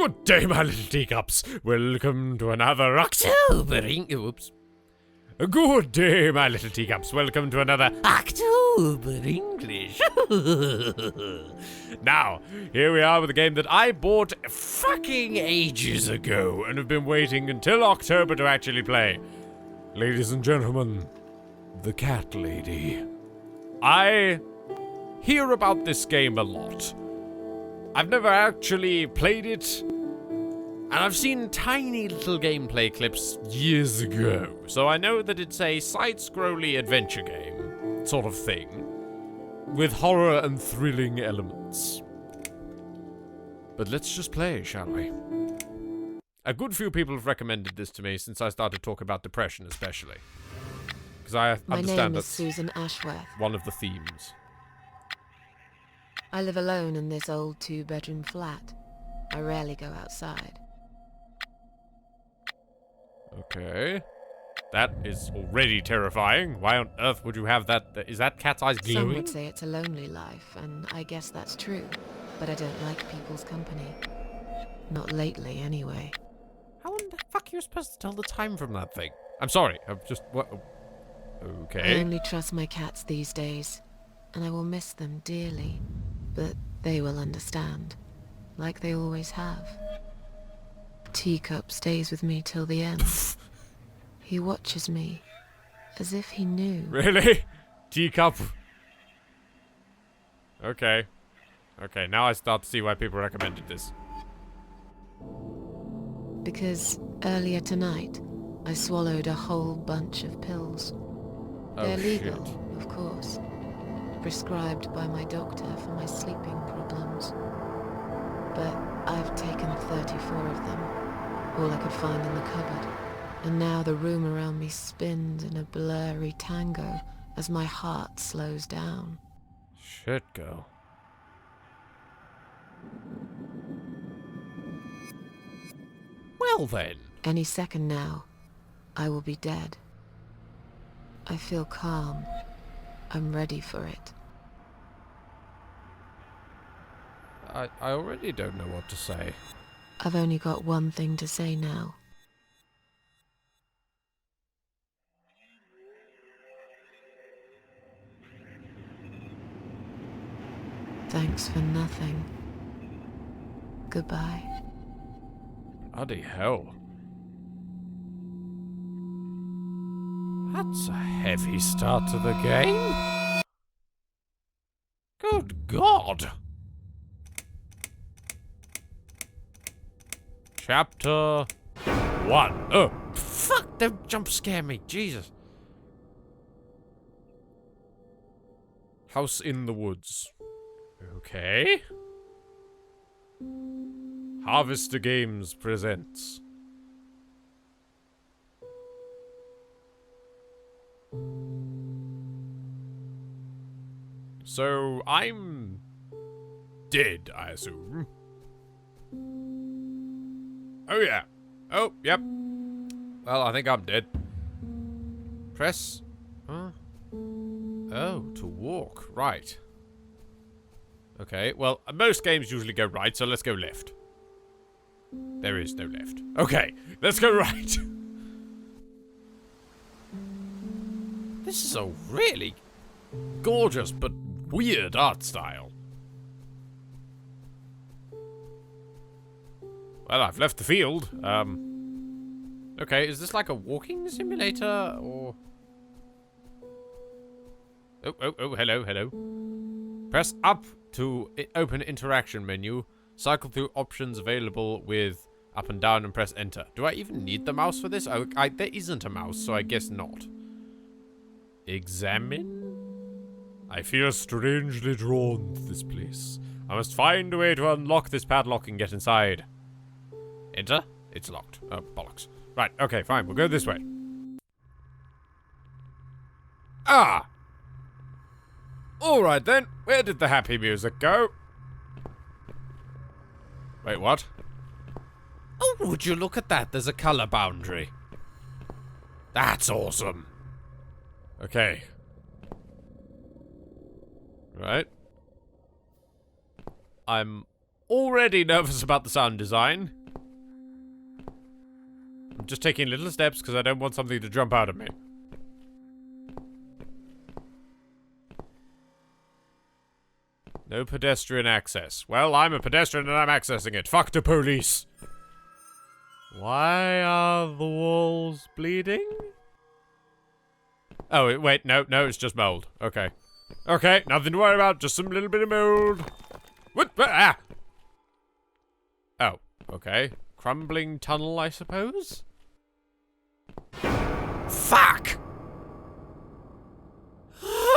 Good day, my little teacups. Welcome to another October. Oops. Good day, my little teacups. Welcome to another October English. Now, here we are with a game that I bought fucking ages ago and have been waiting until October to actually play. Ladies and gentlemen, the Cat Lady. I hear about this game a lot. I've never actually played it, and I've seen tiny little gameplay clips years ago, so I know that it's a side-scrolly adventure game sort of thing, with horror and thrilling elements. But let's just play, shall we? A good few people have recommended this to me since I started talking about depression, especially. Because I understand that's Susan Ashworth. one of the themes. I live alone in this old 2-bedroom flat. I rarely go outside. Okay. That is already terrifying. Why on earth would you have that? Is that cat's eyes glowing? Some would say it's a lonely life, and I guess that's true. But I don't like people's company. Not lately, anyway. How in the fuck are you supposed to tell the time from that thing? I'm sorry, I'm just... what? Okay. I only trust my cats these days, and I will miss them dearly. But they will understand, like they always have. Teacup stays with me till the end. He watches me, as if he knew. Really? Teacup? Okay. Okay, now I start to see why people recommended this. Because earlier tonight, I swallowed a whole bunch of pills. They're legal, of course. Prescribed by my doctor for my sleeping problems. But I've taken 34 of them, all I could find in the cupboard. And now the room around me spins in a blurry tango as my heart slows down. Shit, girl. Well then. Any second now, I will be dead. I feel calm. I'm ready for it. I already don't know what to say. I've only got one thing to say now. Thanks for nothing. Goodbye. Bloody hell. That's a heavy start to the game. Good God. Chapter 1. Oh, fuck, don't jump scare me, Jesus. House in the woods. Okay. Harvester Games presents. So, I'm dead, I assume. Oh yeah. Oh, yep. Well, I think I'm dead. Press. Huh? Oh, to walk. Right. Okay, well, most games usually go right, so let's go left. There is no left. Okay, let's go right. This is a really gorgeous but weird art style. Well, I've left the field. Okay, is this like a walking simulator, or... Oh, hello, hello. Press up to open interaction menu. Cycle through options available with up and down and press enter. Do I even need the mouse for this? There isn't a mouse, so I guess not. Examine? I feel strangely drawn to this place. I must find a way to unlock this padlock and get inside. Enter? It's locked. Oh, bollocks. Right, okay, fine. We'll go this way. Ah! Alright then. Where did the happy music go? Wait, what? Oh, would you look at that? There's a color boundary. That's awesome. Okay. Right. I'm already nervous about the sound design. just taking little steps because I don't want something to jump out at me. No pedestrian access. Well, I'm a pedestrian and I'm accessing it. Fuck the police. Why are the walls bleeding? Oh, wait, no, it's just mold. Okay. Okay, nothing to worry about, just some little bit of mold. What? Ah! Oh, okay. Crumbling tunnel, I suppose? Fuck!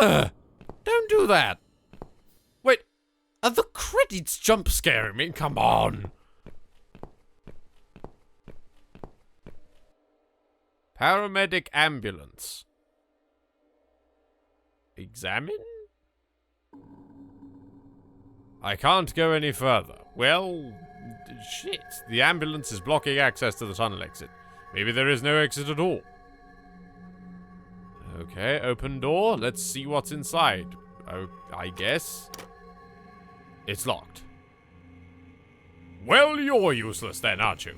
Don't do that. Wait, are the credits jump scaring me? Come on. Paramedic ambulance. Examine? I can't go any further. Well, shit. The ambulance is blocking access to the tunnel exit. Maybe there is no exit at all. Okay, open door. Let's see what's inside. Oh, I guess. It's locked. Well, you're useless then, aren't you?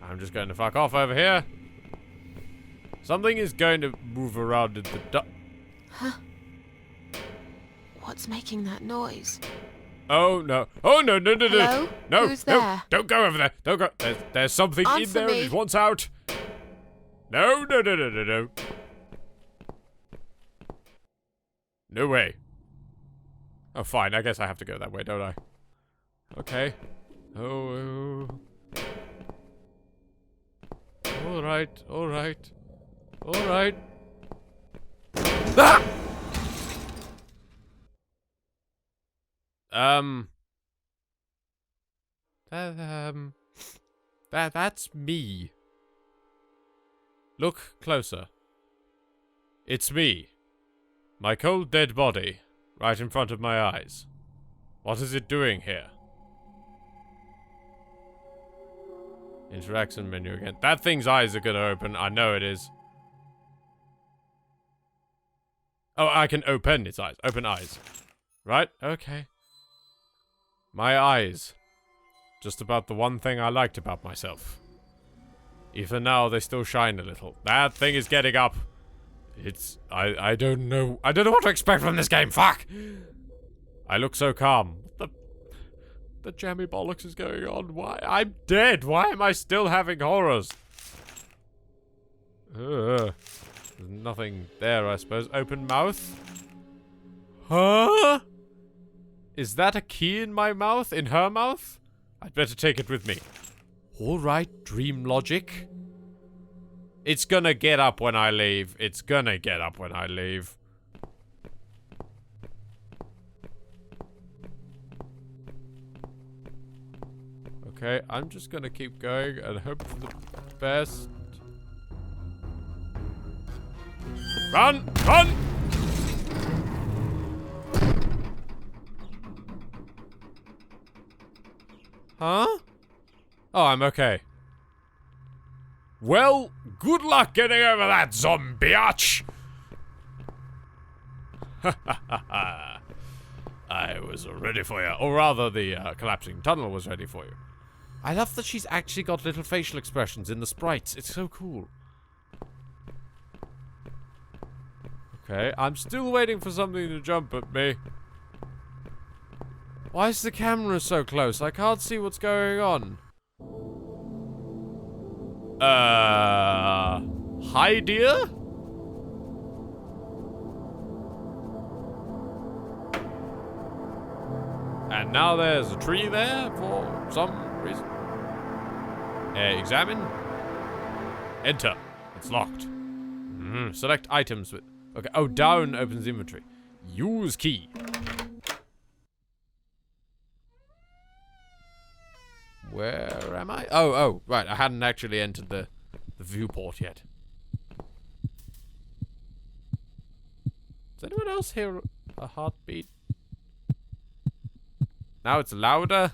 I'm just going to fuck off over here. Something is going to move around in the Huh? What's making that noise? Oh no! Oh no! No! No! Hello? No! Who's No! there? Don't go over there! Don't go! There's something in Answer there and me. it wants out. No! No! No! No! No! No! No way. Oh, fine. I guess I have to go that way, don't I? Okay. Oh. All right. All right. All right. Ah! That's me. Look closer. It's me. My cold dead body, right in front of my eyes. What is it doing here? Interaction menu again. That thing's eyes are gonna open. I know it is. Oh, I can open its eyes. Open eyes. Right? Okay. My eyes. Just about the one thing I liked about myself. Even now, they still shine a little. That thing is getting up. It's... I don't know. I don't know what to expect from this game. Fuck! I look so calm. The jammy bollocks is going on. Why? I'm dead. Why am I still having horrors? There's nothing there, I suppose. Open mouth? Huh? Is that a key in my mouth? In her mouth? I'd better take it with me. Alright, dream logic. It's gonna get up when I leave. It's gonna get up when I leave. Okay, I'm just gonna keep going and hope for the best. Run! Run! Huh? Oh, I'm okay. Well, good luck getting over that, zombie-arch! I was ready for you. Or rather, the collapsing tunnel was ready for you. I love that she's actually got little facial expressions in the sprites. It's so cool. Okay, I'm still waiting for something to jump at me. Why is the camera so close? I can't see what's going on. Hi, dear? And now there's a tree there for some reason. Examine. Enter. It's locked. Select items with... Okay. Oh, down opens inventory. Use key. Where am I? Oh, right. I hadn't actually entered the viewport yet. Does anyone else hear a heartbeat? Now it's louder.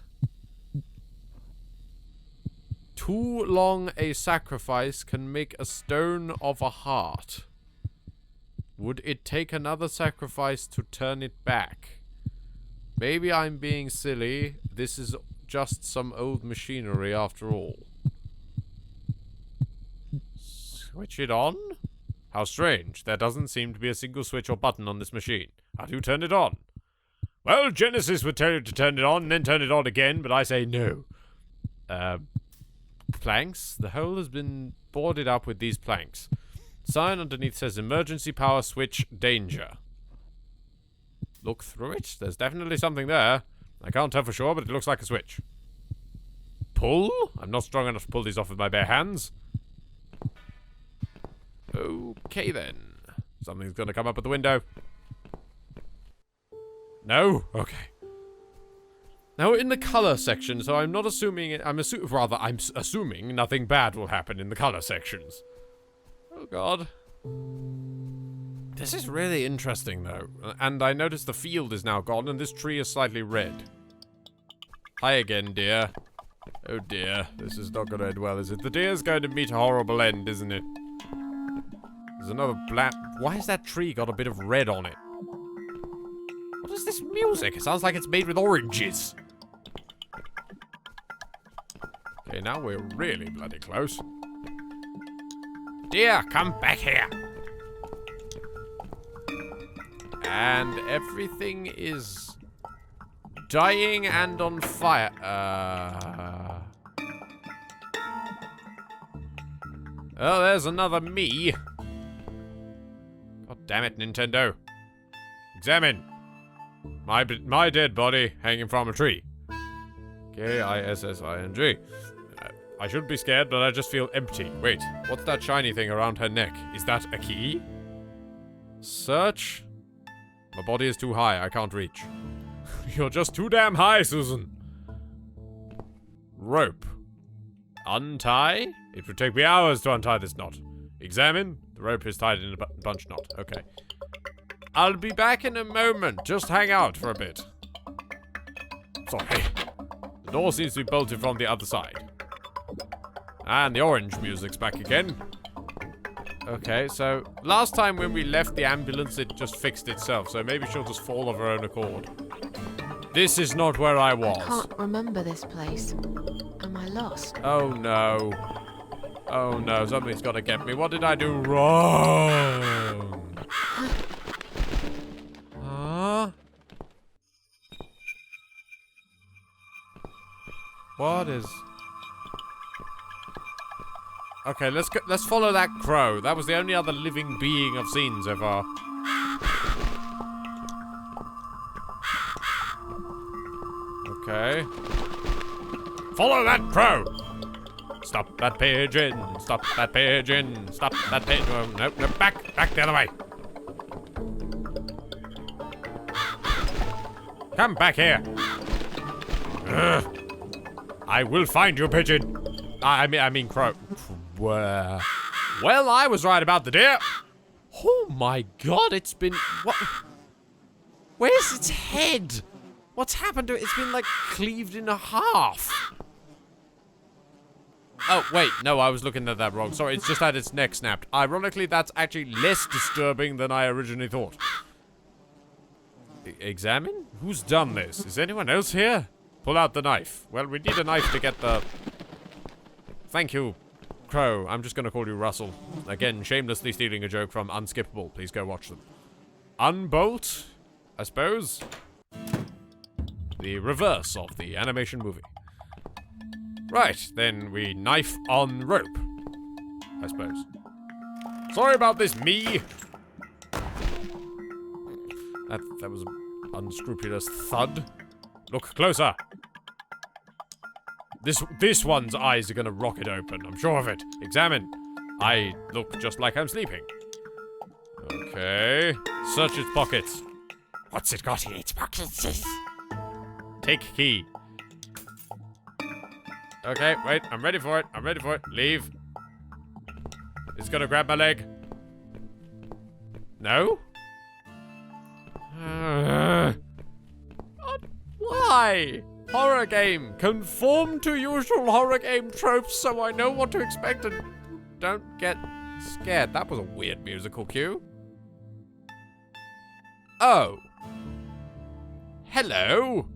Too long a sacrifice can make a stone of a heart. Would it take another sacrifice to turn it back? Maybe I'm being silly. This is just some old machinery after all. Switch it on? How strange. There doesn't seem to be a single switch or button on this machine. How do you turn it on? Well, Genesis would tell you to turn it on and then turn it on again, but I say no. Planks? The hole has been boarded up with these planks. Sign underneath says emergency power switch danger. Look through it. There's definitely something there. I can't tell for sure, but it looks like a switch. Pull? I'm not strong enough to pull these off with my bare hands. Okay then. Something's gonna come up at the window. No? Okay. Now we're in the color section, so I'm not assuming I'm assuming nothing bad will happen in the color sections. Oh god. This is really interesting though. And I notice the field is now gone and this tree is slightly red. Hi again, dear. Oh dear, this is not gonna end well, is it? The deer's going to meet a horrible end, isn't it? There's another black. Why has that tree got a bit of red on it? What is this music? It sounds like it's made with oranges. Okay, now we're really bloody close. Dear, come back here. And everything is dying and on fire. Oh, there's another me. God damn it, Nintendo. Examine. My dead body hanging from a tree. K-I-S-S-I-N-G. I shouldn't be scared, but I just feel empty. Wait, what's that shiny thing around her neck? Is that a key? Search? My body is too high, I can't reach. You're just too damn high, Susan. Rope. Untie? It would take me hours to untie this knot. Examine? The rope is tied in a bunch knot. Okay. I'll be back in a moment. Just hang out for a bit. Sorry. The door seems to be bolted from the other side. And the orange music's back again. Okay, so last time when we left the ambulance, it just fixed itself. So maybe she'll just fall of her own accord. This is not where I was. I can't remember this place. Am I lost? Oh no. Oh no, something's gotta get me. What did I do wrong? Huh? What is... Okay, let's follow that crow. That was the only other living being I've seen so far. Okay. Follow that crow! Stop that pigeon! Stop that pigeon! Stop that pigeon! Oh, nope, nope, back the other way! Come back here! Ugh. I will find you, pigeon! I mean crow. Well, I was right about the deer! Oh my god, it's been... What? Where's its head? What's happened to it? It's been, like, cleaved in half. Oh, wait. No, I was looking at that wrong. Sorry, it's just that its neck snapped. Ironically, that's actually less disturbing than I originally thought. Examine? Who's done this? Is anyone else here? Pull out the knife. Well, we need a knife to get the... Thank you, Crow. I'm just gonna call you Russell. Again, shamelessly stealing a joke from Unskippable. Please go watch them. Unbolt, I suppose. The reverse of the animation movie. Right, then we knife on rope, I suppose. Sorry about this, me. That was an unscrupulous thud. Look closer. This one's eyes are gonna rocket open, I'm sure of it. Examine. I look just like I'm sleeping. Okay. Search its pockets. What's it got in its pockets? Take key. Okay, wait, I'm ready for it. I'm ready for it. Leave. It's gonna grab my leg. No? Why? Horror game. Conform to usual horror game tropes so I know what to expect and don't get scared. That was a weird musical cue. Oh. Hello?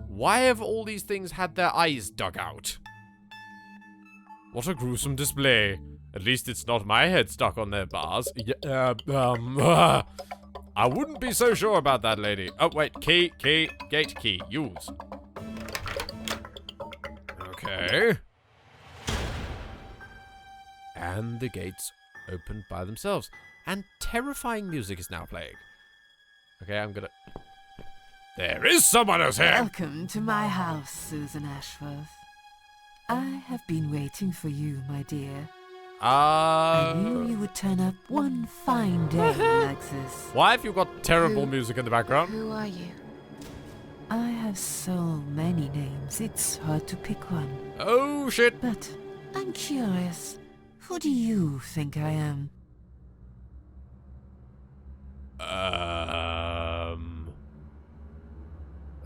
Why have all these things had their eyes dug out? What a gruesome display. At least it's not my head stuck on their bars. I wouldn't be so sure about that, lady. Oh, wait. Key. Gate key. Use. Okay. And the gates opened by themselves. And terrifying music is now playing. Okay, I'm gonna... There is someone else here! Welcome to my house, Susan Ashworth. I have been waiting for you, my dear. I knew you would turn up one fine day like this. Why have you got terrible music in the background? Who are you? I have so many names, it's hard to pick one. Oh, shit. But I'm curious. Who do you think I am?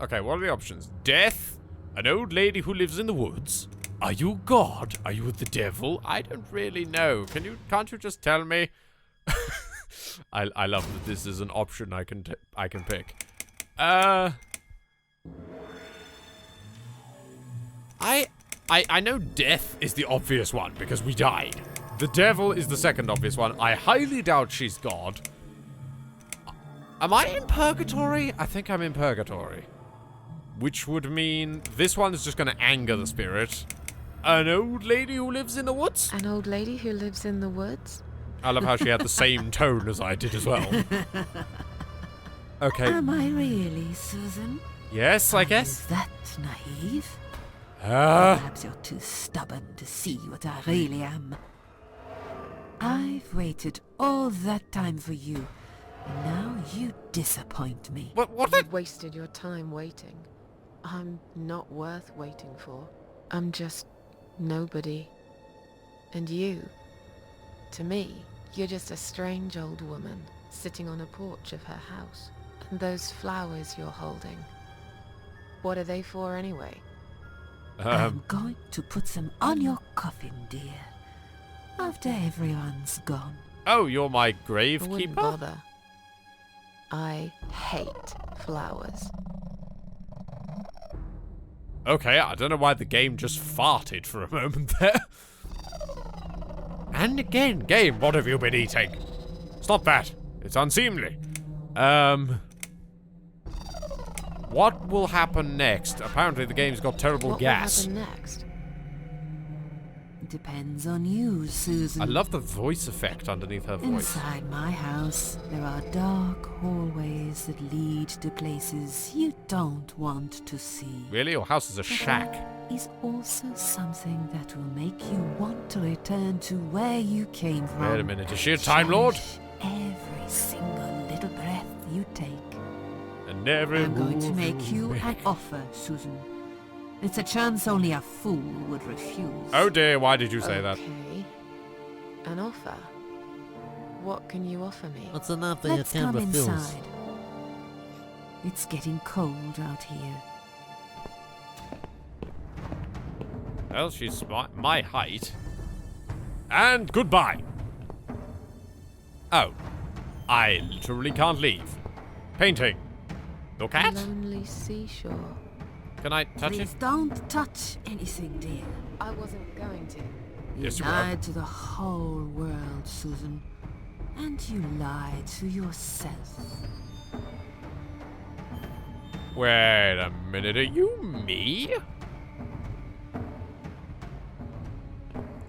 Okay, what are the options? Death? An old lady who lives in the woods? Are you God? Are you the devil? I don't really know. Can't you just tell me? I love that this is an option I can pick. I know death is the obvious one because we died. The devil is the second obvious one. I highly doubt she's God. Am I in purgatory? I think I'm in purgatory. Which would mean this one is just gonna anger the spirit. An old lady who lives in the woods? An old lady who lives in the woods? I love how she had the same tone as I did as well. Okay. Am I really, Susan? Yes, I guess. Is that naive? Perhaps you're too stubborn to see what I really am. I've waited all that time for you, and now you disappoint me. What You've wasted your time waiting. I'm not worth waiting for. I'm just nobody. And you, to me, you're just a strange old woman sitting on a porch of her house. And those flowers you're holding, what are they for anyway? I'm going to put them on your coffin, dear. After everyone's gone. Oh, you're my I wouldn't gravekeeper? bother. I hate flowers. Okay, I don't know why the game just farted for a moment there. And again, game, what have you been eating? Stop that. It's unseemly. What will happen next? Apparently the game's got terrible gas. What will happen next? Depends on you, Susan. I love the voice effect underneath her voice. Inside my house, there are dark hallways that lead to places you don't want to see. Really? Your house is a shack. Is also something that will make you want to return to where you came from. Wait a minute, is she a Time Lord? Cherish every single little breath you take. And every I'm going to move make you an make. offer, Susan. It's a chance only a fool would refuse. Oh dear, why did you say that? Okay. An offer? What can you offer me? What's an offer you Let's can come refuse? inside. It's getting cold out here. Well, she's my height. And goodbye. Oh. I literally can't leave. Painting. Your cat? Lonely seashore. Can I touch Please it? don't touch anything, dear. I wasn't going to. You Yes, you were. lied to the whole world, Susan. And you lied to yourself. Wait a minute, are you me?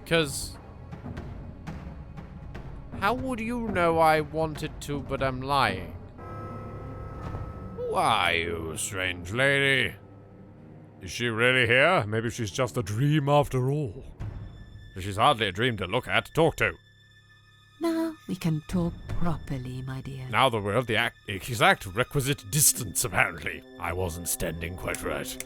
Because... how would you know I wanted to, but I'm lying? Who are you, strange lady? Is she really here? Maybe she's just a dream after all. She's hardly a dream to look at, talk to. Now we can talk properly, my dear. Now that we're at the exact requisite distance, apparently. I wasn't standing quite right.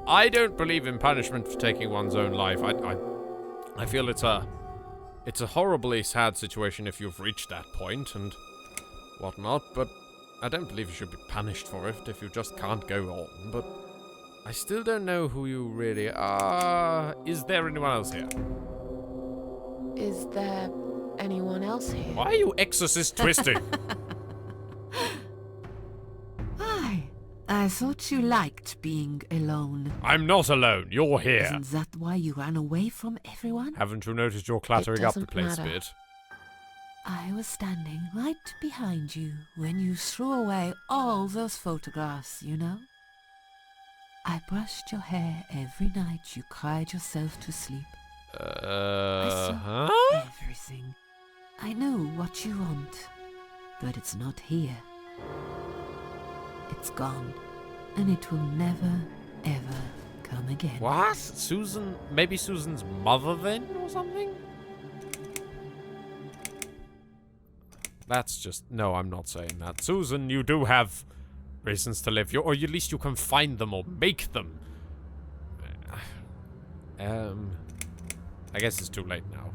I don't believe in punishment for taking one's own life. I feel it's a horribly sad situation if you've reached that point and whatnot, but I don't believe you should be punished for it if you just can't go on, but I still don't know who you really are. Is there anyone else here? Is there anyone else here? Why are you exorcist twisting? Hi, I thought you liked being alone. I'm not alone. You're here. Isn't that why you ran away from everyone? Haven't you noticed you're cluttering up the place a bit? I was standing right behind you when you threw away all those photographs, you know? I brushed your hair every night you cried yourself to sleep. I saw everything. I know what you want, but it's not here. It's gone, and it will never, ever come again. What? Susan? Maybe Susan's mother then, or something? That's just... No, I'm not saying that. Susan, you do have reasons to live. Or at least you can find them or make them. I guess it's too late now.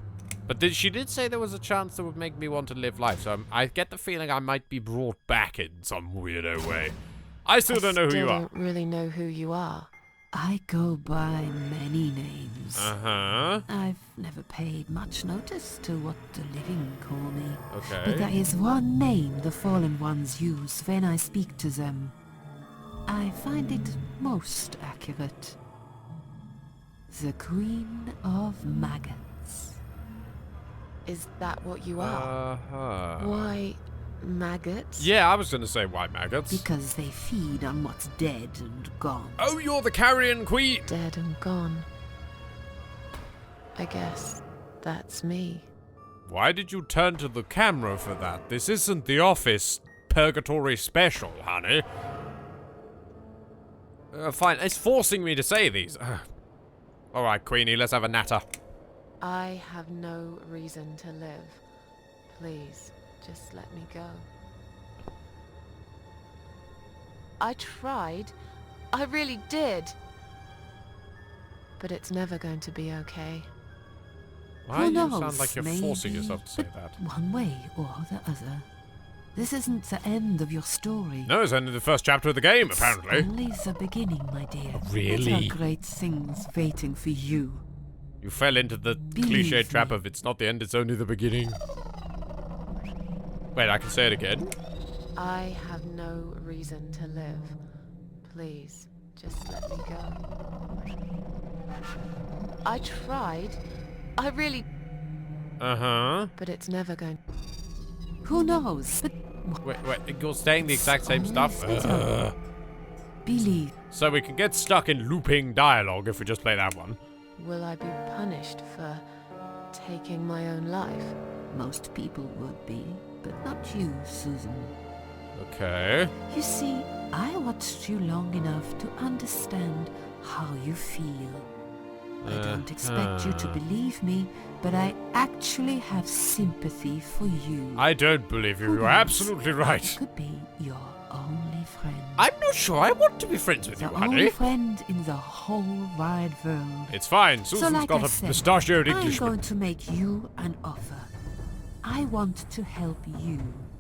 But she did say there was a chance that would make me want to live life, so I get the feeling I might be brought back in some weirdo way. I still don't know who you are. I don't really know who you are. I go by many names. Uh-huh. I've never paid much notice to what the living call me. Okay. But there is one name the fallen ones use when I speak to them. I find it most accurate. The Queen of Maggots. Is that what you are? Uh-huh. Why, maggots? Yeah, I was gonna say why maggots. Because they feed on what's dead and gone. Oh, you're the carrion queen! Dead and gone. I guess that's me. Why did you turn to the camera for that? This isn't the Office Purgatory special, honey. Fine, it's forcing me to say these. Alright, Queenie, let's have a natter. I have no reason to live. Please, just let me go. I tried. I really did. But it's never going to be okay. Why Who do you knows? sound like you're forcing Maybe, yourself to say but that? one way or the other. This isn't the end of your story. No, it's only the first chapter of the game, It's apparently. only the beginning, my dear. Really? There are great things waiting for you. You fell into the Believe cliche trap me. of it's not the end, it's only the beginning. Wait, I can say it again. I have no reason to live. Please, just let me go. I tried. I really... Uh-huh. But it's never going... Who knows? But Wait, you're saying the exact same stuff? believe. So we can get stuck in looping dialogue if we just play that one. Will I be punished for taking my own life? Most people would be, but not you, Susan. Okay. You see, I watched you long enough to understand how you feel. I don't expect you to believe me, but I actually have sympathy for you. I don't believe you. Who You're knows? absolutely I right. could be your only friend. I'm not sure I want to be friends with you, The honey. only friend in the whole wide world. It's fine. So Susan's like got I a said, mustachioed I'm Englishman. going to make you an offer. I want to help you.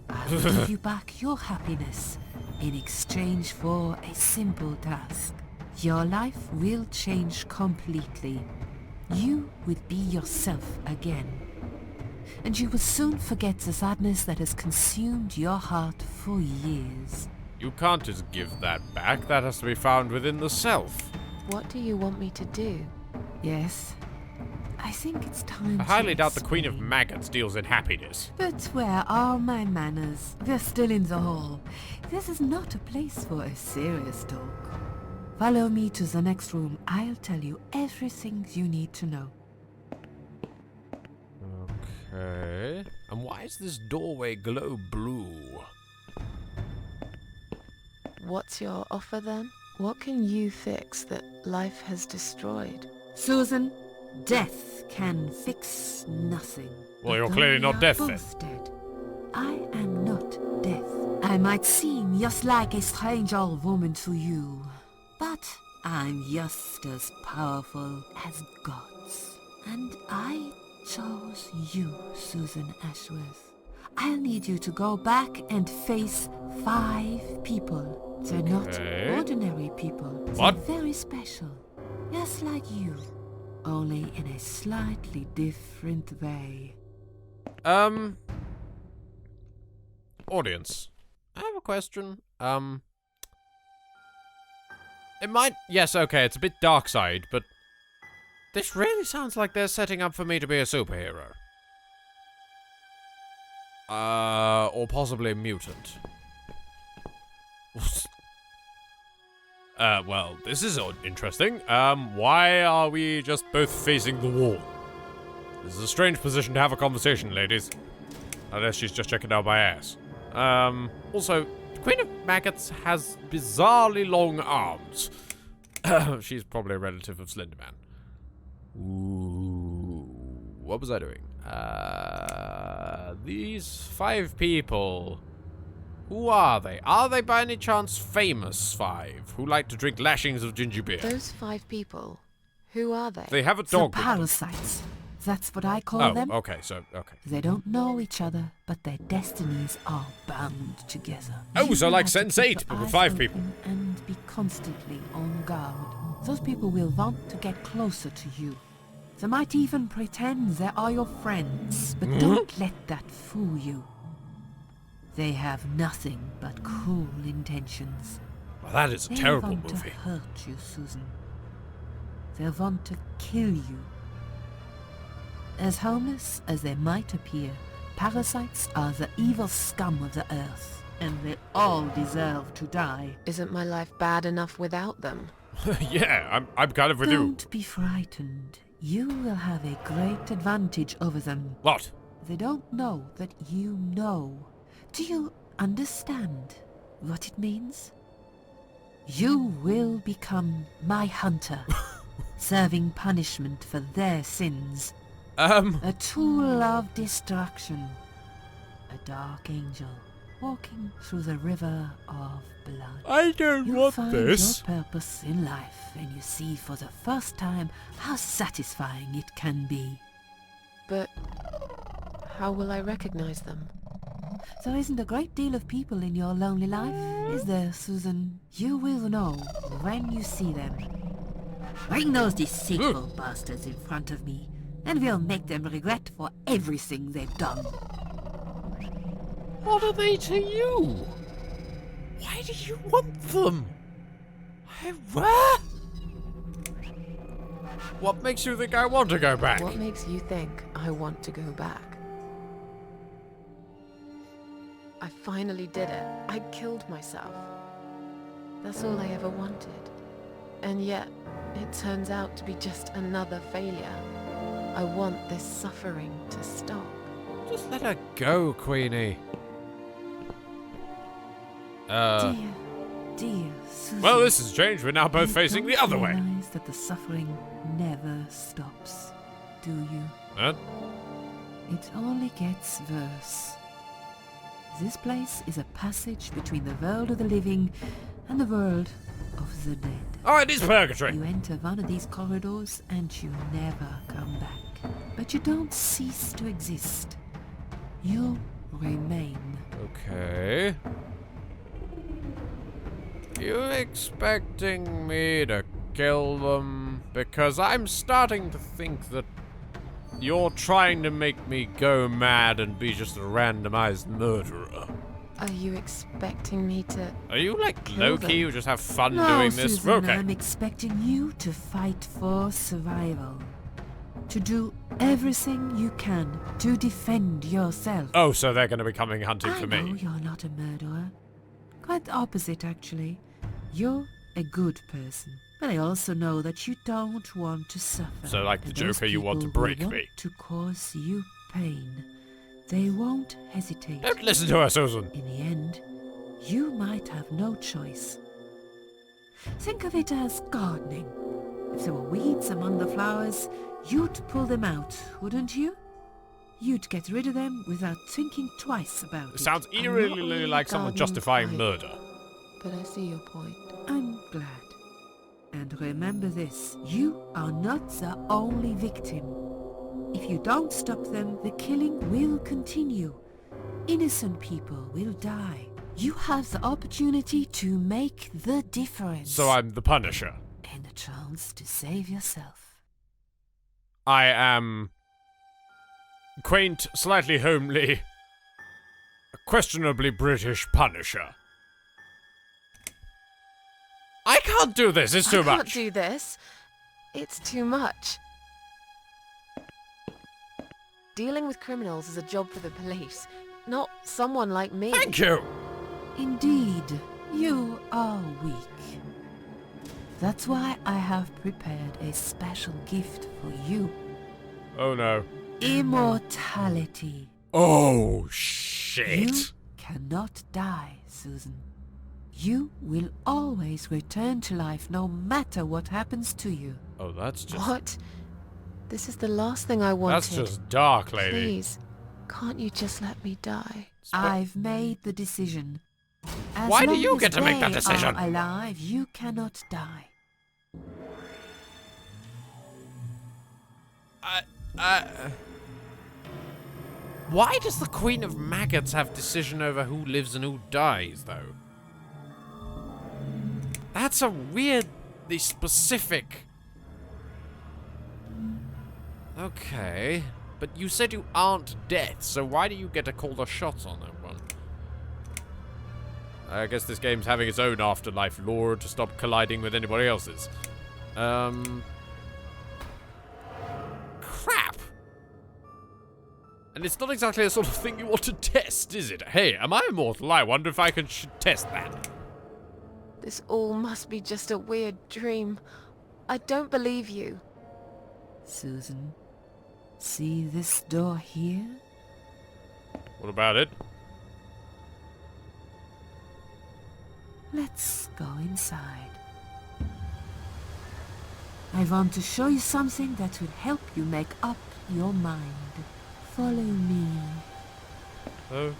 I will give you back your happiness in exchange for a simple task. Your life will change completely. You will be yourself again. And you will soon forget the sadness that has consumed your heart for years. You can't just give that back. That has to be found within the self. What do you want me to do? Yes, I think it's time I to highly doubt the Queen of explain. Maggots deals in happiness. But where are my manners? They're still in the hall. This is not a place for a serious talk. Follow me to the next room. I'll tell you everything you need to know. Okay. And why is this doorway glow blue? What's your offer then? What can you fix that life has destroyed? Susan, death can fix nothing. Well, you're But clearly we not are deaf then. both dead. I am not deaf. I might seem just like a strange old woman to you, but I'm just as powerful as gods. And I chose you, Susan Ashworth. I'll need you to go back and face 5 people. They're Okay. not ordinary people. What? They're very special. Just like you. Only in a slightly different way. Audience. I have a question. It might... Yes, okay, it's a bit dark side, but... This really sounds like they're setting up for me to be a superhero. Or possibly a mutant. Well, this is interesting. Why are we just both facing the wall? This is a strange position to have a conversation, ladies. Unless she's just checking out my ass. Also, the Queen of Maggots has bizarrely long arms. She's probably a relative of Slenderman. Ooh, what was I doing? These 5 people. Who are they? Are they by any chance famous 5 who like to drink lashings of ginger beer? Those 5 people, who are they? They have a The dog. with them. parasites. That's what I call them. Oh, okay, so, okay. They don't know each other, but their destinies are bound together. Oh, so You like have to Sense8, keep but your with eyes 5 people. open and be constantly on guard. Those people will want to get closer to you. They might even pretend they are your friends, but don't let that fool you. They have nothing but cruel intentions. Well, that is a They terrible want movie. to hurt you, Susan. They want to kill you. As harmless as they might appear, parasites are the evil scum of the earth, and they all deserve to die. Isn't my life bad enough without them? Yeah, I'm kind of with you. Don't be frightened. You will have a great advantage over them. What? They don't know that you know. Do you understand what it means? You will become my hunter, serving punishment for their sins. A tool of destruction. A dark angel walking through the river of blood. I don't You want find this. your purpose in life, and you see for the first time how satisfying it can be. But how will I recognize them? There isn't a great deal of people in your lonely life, is there, Susan? You will know when you see them. Bring those deceitful bastards in front of me, and we'll make them regret for everything they've done. What are they to you? Why do you want them? What makes you think I want to go back? What makes you think I want to go back? I finally did it. I killed myself. That's all I ever wanted. And yet, it turns out to be just another failure. I want this suffering to stop. Just let her go, Queenie. Dear Susan. Well, this has changed. We're now both you facing the don't other way. realize that the suffering never stops, do you? Huh? It only gets worse. This place is a passage between the world of the living and the world of the dead. Oh, it is purgatory. You enter one of these corridors and you never come back. But you don't cease to exist. You remain. Okay. You expecting me to kill them? Because I'm starting to think that you're trying to make me go mad and be just a randomized murderer. Are you expecting me to... Are you like Kill Loki them. who just have fun No, doing this? Susan, Okay. I'm expecting you to fight for survival. To do everything you can to defend yourself. Oh, so they're going to be coming hunting I for know me. you're not a murderer. Quite the opposite, actually. You're a good person. But I also know that you don't want to suffer. So like the And those Joker, you want to people who break want me. to cause you pain. They won't hesitate. Don't listen to her, Susan. In the end, you might have no choice. Think of it as gardening. If there were weeds among the flowers, you'd pull them out, wouldn't you? You'd get rid of them without thinking twice about It it. sounds I'm not eerily really like someone gardening justifying type. murder. But I see your point. I'm glad. And remember this, you are not the only victim. If you don't stop them, the killing will continue. Innocent people will die. You have the opportunity to make the difference. So I'm the Punisher. And a chance to save yourself. I am quaint, slightly homely, questionably British Punisher. I can't do this. It's too I can't much. do this. It's too much. Dealing with criminals is a job for the police, not someone like me. Thank you. Indeed, you are weak. That's why I have prepared a special gift for you. Oh no. Immortality. Oh shit. You cannot die, Susan. You will always return to life no matter what happens to you. Oh, that's just... What? This is the last thing I wanted. That's just dark, lady. Please, can't you just let me die? I've made the decision. As Why do long you as get to make that they decision? are alive, you cannot die. Why does the Queen of Maggots have decision over who lives and who dies, though? That's a weirdly specific... Okay. But you said you aren't death, so why do you get to call the shots on that one? I guess this game's having its own afterlife lore to stop colliding with anybody else's. Crap! And it's not exactly the sort of thing you want to test, is it? Hey, am I immortal? I wonder if I should test that. This all must be just a weird dream. I don't believe you. Susan, see this door here? What about it? Let's go inside. I want to show you something that will help you make up your mind. Follow me. Oh.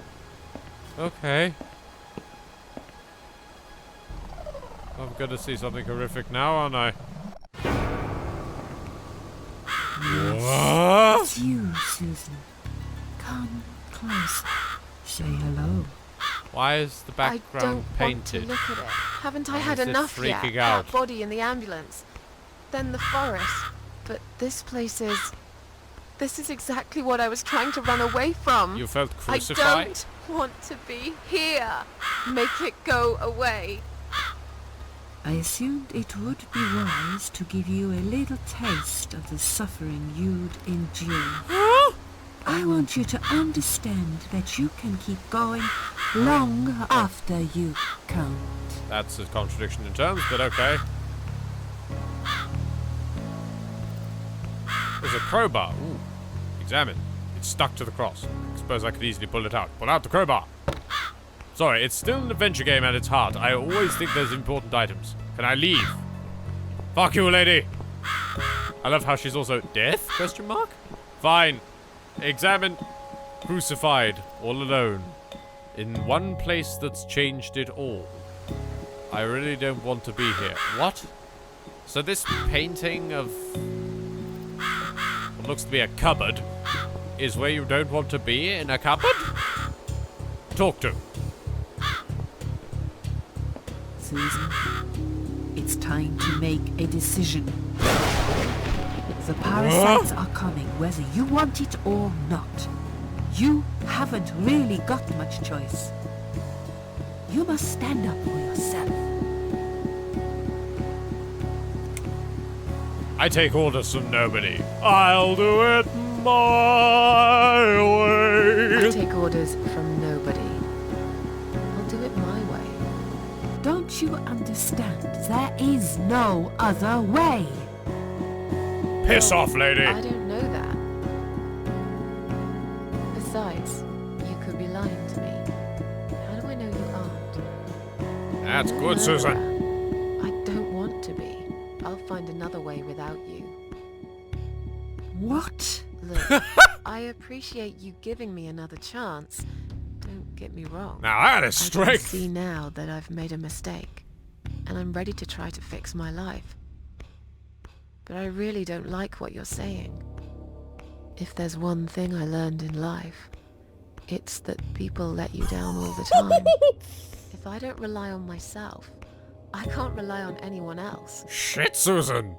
Okay. I'm gonna see something horrific now, aren't I? What? It's you, Susan. Come close. Say hello. Why is the I background don't painted? want to look at it. Haven't I Why had is it enough yet? freaking out? That body in the ambulance. Then the forest. But this place is... This is exactly what I was trying to run away from. You felt I crucified? don't want to be here. Make it go away. I assumed it would be wise to give you a little taste of the suffering you'd endure. I want you to understand that you can keep going long after you can't. That's a contradiction in terms, but okay. There's a crowbar. Ooh. Examine. It's stuck to the cross. I suppose I could easily pull it out. Pull out the crowbar. Sorry, it's still an adventure game at its heart. I always think there's important items. Can I leave? Fuck you, lady. I love how she's also death? Question mark? Fine. Examine. Crucified. All alone. In one place that's changed it all. I really don't want to be here. What? So this painting of what looks to be a cupboard is where you don't want to be, in a cupboard? Talk to. Susan, it's time to make a decision. The parasites are coming, whether you want it or not. You haven't really got much choice. You must stand up for yourself. I take orders from nobody. I'll do it my way. I take orders from nobody. I'll do it my way. Don't you understand? There is no other way. Piss off, lady. I don't know that. Besides, you could be lying to me. How do I know you aren't? That's good, Susan. I don't want to be. I'll find another way without you. What? Look, I appreciate you giving me another chance. Don't get me wrong. Now that is I can strength. see now that I've made a mistake, and I'm ready to try to fix my life. But I really don't like what you're saying. If there's one thing I learned in life, it's that people let you down all the time. If I don't rely on myself, I can't rely on anyone else. Shit, Susan.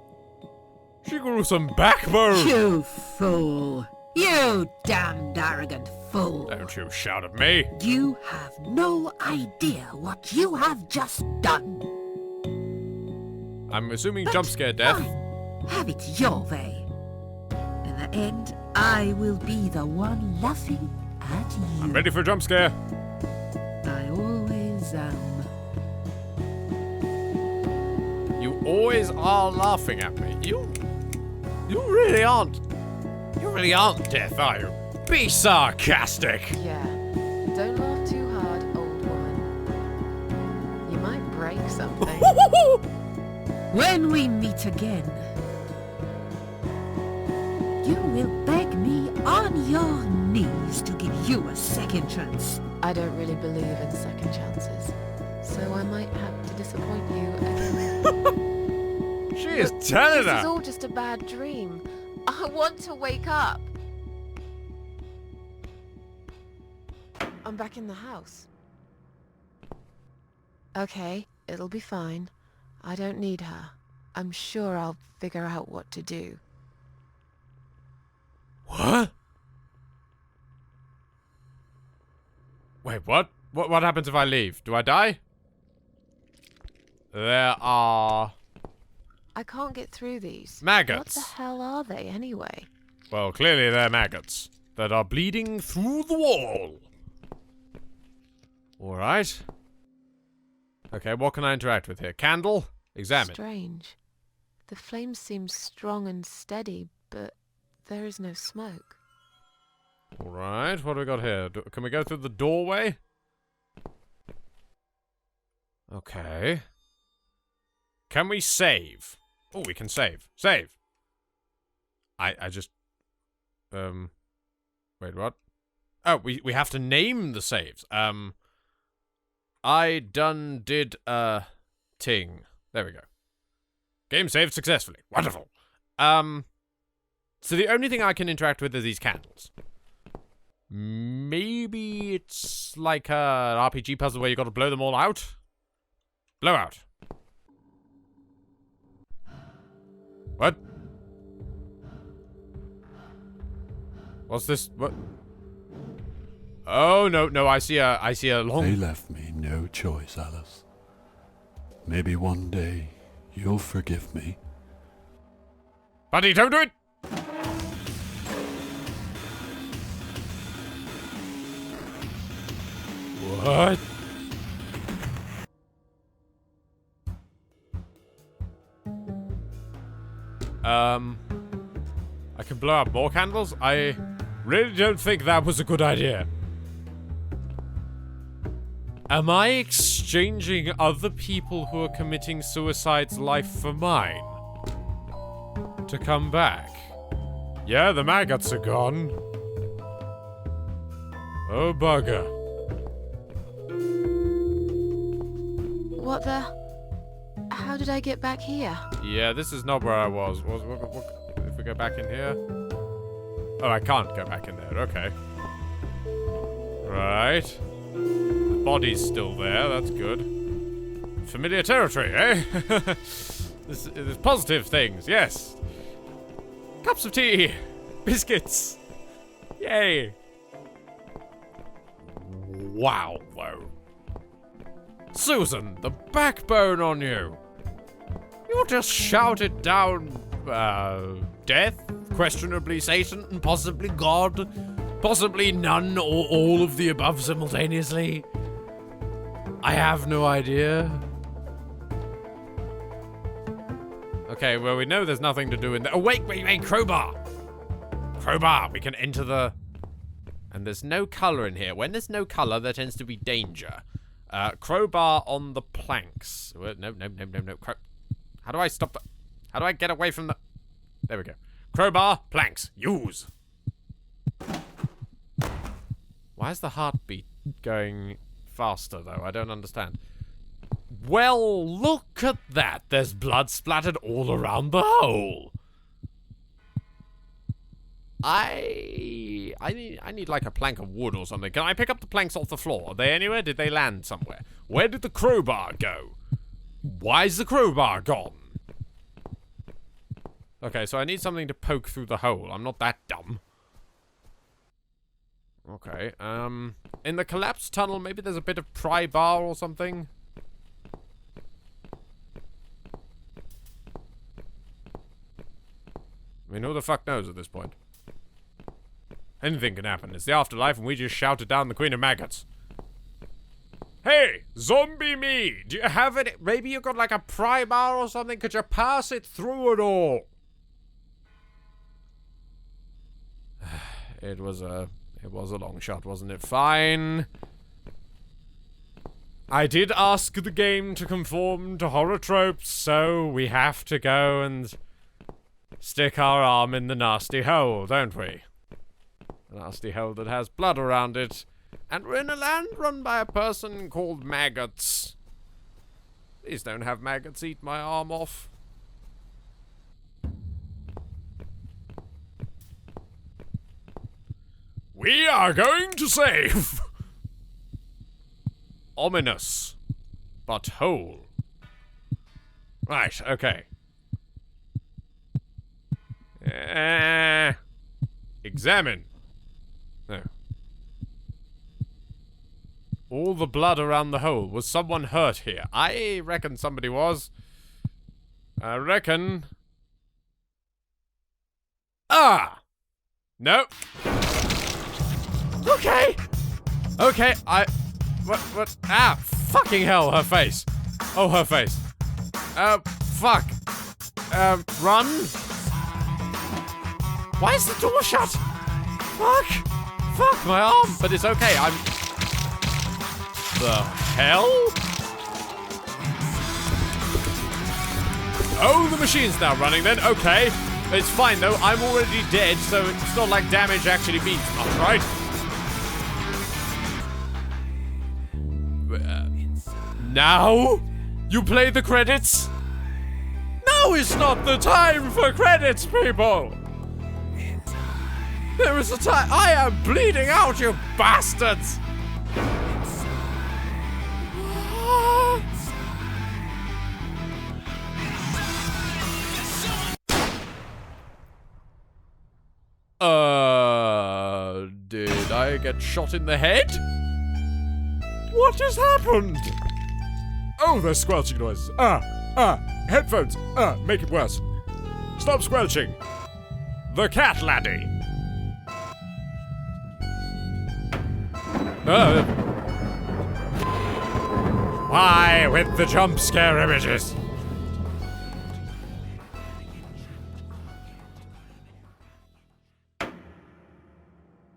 She grew some backbone. You fool! You damned arrogant fool! Don't you shout at me. You have no idea what you have just done. I'm assuming jump scare death. Fine. Have it your way. In the end, I will be the one laughing at you. I'm ready for a jump scare. I always am. You always are laughing at me. You really aren't. You really aren't death, are you? Be sarcastic. Yeah. Don't laugh too hard, old woman. You might break something. When we meet again, you will beg me on your knees to give you a second chance. I don't really believe in second chances, so I might have to disappoint you again. She is telling This is her. all just a bad dream. I want to wake up. I'm back in the house. Okay, it'll be fine. I don't need her. I'm sure I'll figure out what to do. What? Wait, what? What happens if I leave? Do I die? There are... I can't get through these. maggots. What the hell are they, anyway? Well, clearly they're maggots that are bleeding through the wall. Alright. Okay, what can I interact with here? Candle? Examine. Strange. The flame seems strong and steady, but there is no smoke. Alright, what do we got here? Can we go through the doorway? Okay. Can we save? Oh, we can save. Save! I just... Wait, what? Oh, we have to name the saves. I done did a ting. There we go. Game saved successfully. Wonderful. So the only thing I can interact with are these candles. Maybe it's like an RPG puzzle where you gotta blow them all out? Blow out. What? What's this? What? Oh, no, I see a long... They left me no choice, Alice. Maybe one day you'll forgive me. Buddy, don't do it! What? I can blow up more candles? I really don't think that was a good idea. Am I exchanging other people who are committing suicide's life for mine? To come back? Yeah, the maggots are gone. Oh, bugger. What the? How did I get back here? Yeah, this is not where I was. If we go back in here? Oh, I can't go back in there. Okay. Right. The body's still there. That's good. Familiar territory, eh? There's positive things, yes. Cups of tea. Biscuits. Yay. Wow, though. Susan, the backbone on you. You just shouted down, death, questionably Satan, and possibly God, possibly none or all of the above simultaneously. I have no idea. Okay, well, we know there's nothing to do in there. Oh, wait, crowbar! Crowbar, we can enter the... And there's no color in here. When there's no color, there tends to be danger. Crowbar on the planks. No. How do I stop the... How do I get away from the... There we go. Crowbar, planks, use. Why is the heartbeat going faster, though? I don't understand. Well, look at that. There's blood splattered all around the hole. I need like a plank of wood or something. Can I pick up the planks off the floor? Are they anywhere? Did they land somewhere? Where did the crowbar go? Why's the crowbar gone? Okay, so I need something to poke through the hole. I'm not that dumb. Okay, in the collapsed tunnel, maybe there's a bit of pry bar or something? I mean, who the fuck knows at this point? Anything can happen. It's the afterlife, and we just shouted down the Queen of Maggots. Hey, zombie me! Do you have it? Maybe you got like a pry bar or something? Could you pass it through it all? It was a long shot, wasn't it? Fine. I did ask the game to conform to horror tropes, so we have to go and stick our arm in the nasty hole, don't we? A nasty hole that has blood around it. And we're in a land run by a person called Maggots. Please don't have maggots eat my arm off. We are going to save. Ominous, but whole. Right, okay. Examine. No. All the blood around the hole. Was someone hurt here? I reckon somebody was. I reckon. Ah! Nope. Okay. Okay, What? Ah, fucking hell, her face. Oh, her face. Fuck. Run? Why is the door shut? Fuck, my arm. But it's okay, The hell? Oh, the machine's now running then, okay. It's fine though, I'm already dead, so it's not like damage actually means much, right? Now? You play the credits? Now is not the time for credits, people! There is a time. I am bleeding out, you bastards! Did I get shot in the head? What has happened? Oh, there's squelching noises. Headphones. Make it worse. Stop squelching. The cat laddie. Why with the jump scare images?